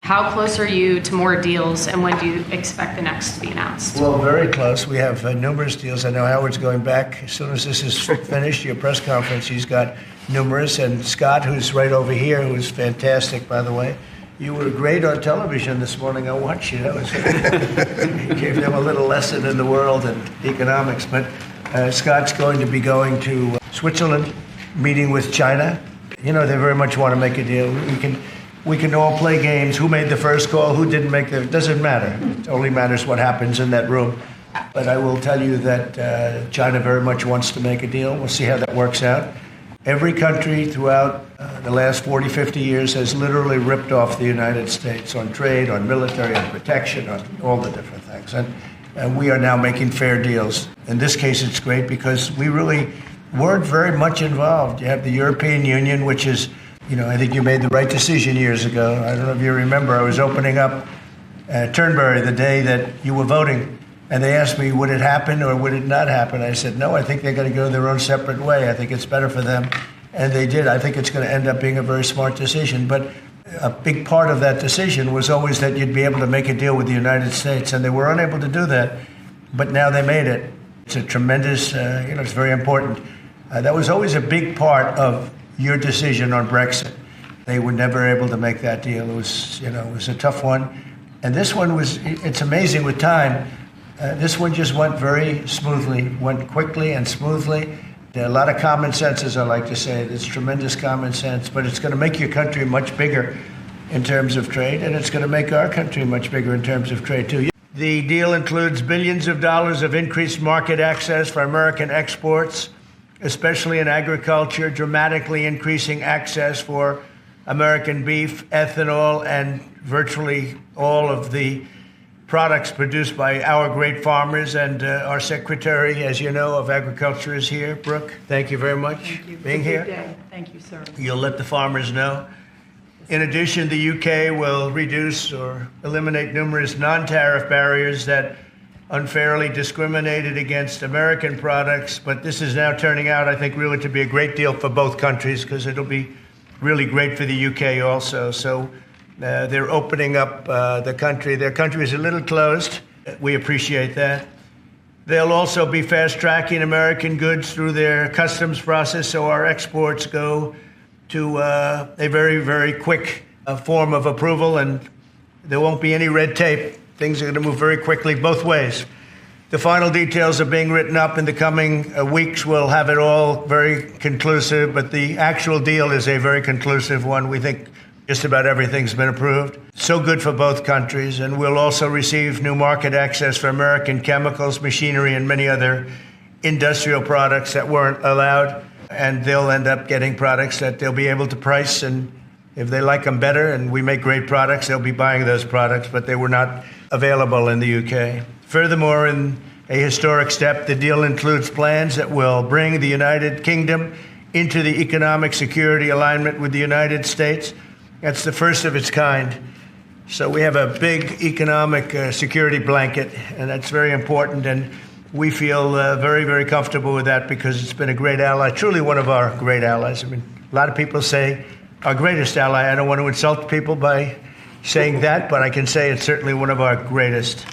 How close are you to more deals, and when do you expect the next to be announced? Well, very close. We have numerous deals. I know Howard's going back. As soon as this is finished, your press conference, he's got numerous. And Scott, who's right over here, who's fantastic, by the way. You were great on television this morning. I watched you. That was you gave them a little lesson in the world and economics. But Scott's going to be going to Switzerland, meeting with China. You know, they very much want to make a deal. We can all play games. Who made the first call? Who didn't make the? It doesn't matter. It only matters what happens in that room. But I will tell you that China very much wants to make a deal. We'll see how that works out. Every country throughout the last 40, 50 years has literally ripped off the United States on trade, on military, on protection, on all the different things. And we are now making fair deals. In this case, it's great because we really weren't very much involved. You have the European Union, which is, you know, I think you made the right decision years ago. I don't know if you remember, I was opening up Turnberry the day that you were voting. And they asked me, would it happen or would it not happen? I said, no, I think they're going to go their own separate way. I think it's better for them. And they did. I think it's going to end up being a very smart decision. But a big part of that decision was always that you'd be able to make a deal with the United States. And they were unable to do that. But now they made it. It's a tremendous, it's very important. That was always a big part of your decision on Brexit. They were never able to make that deal. It was a tough one. And this one it's amazing with time. This one just went very smoothly, went quickly and smoothly. A lot of common sense, as I like to say. There's tremendous common sense, but it's going to make your country much bigger in terms of trade, and it's going to make our country much bigger in terms of trade, too. The deal includes billions of dollars of increased market access for American exports, especially in agriculture, dramatically increasing access for American beef, ethanol, and virtually all of the products produced by our great farmers. And our Secretary, as you know, of Agriculture is here. Brooke, thank you very much for being here. Day. Thank you, sir. You'll let the farmers know. In addition, the UK will reduce or eliminate numerous non-tariff barriers that unfairly discriminated against American products. But this is now turning out, I think, really to be a great deal for both countries because it'll be really great for the UK also. So they're opening up the country. Their country is a little closed. We appreciate that. They'll also be fast-tracking American goods through their customs process, so our exports go to a very, very quick form of approval, and there won't be any red tape. Things are going to move very quickly both ways. The final details are being written up in the coming weeks. We'll have it all very conclusive, but the actual deal is a very conclusive one. We think just about everything's been approved. So good for both countries. And we'll also receive new market access for American chemicals, machinery, and many other industrial products that weren't allowed. And they'll end up getting products that they'll be able to price. And if they like them better and we make great products, they'll be buying those products, but they were not available in the UK. Furthermore, in a historic step, the deal includes plans that will bring the United Kingdom into the economic security alignment with the United States. That's the first of its kind. So we have a big economic security blanket, and that's very important. And we feel very, very comfortable with that because it's been a great ally, truly one of our great allies. I mean, a lot of people say our greatest ally. I don't want to insult people by saying that, but I can say it's certainly one of our greatest.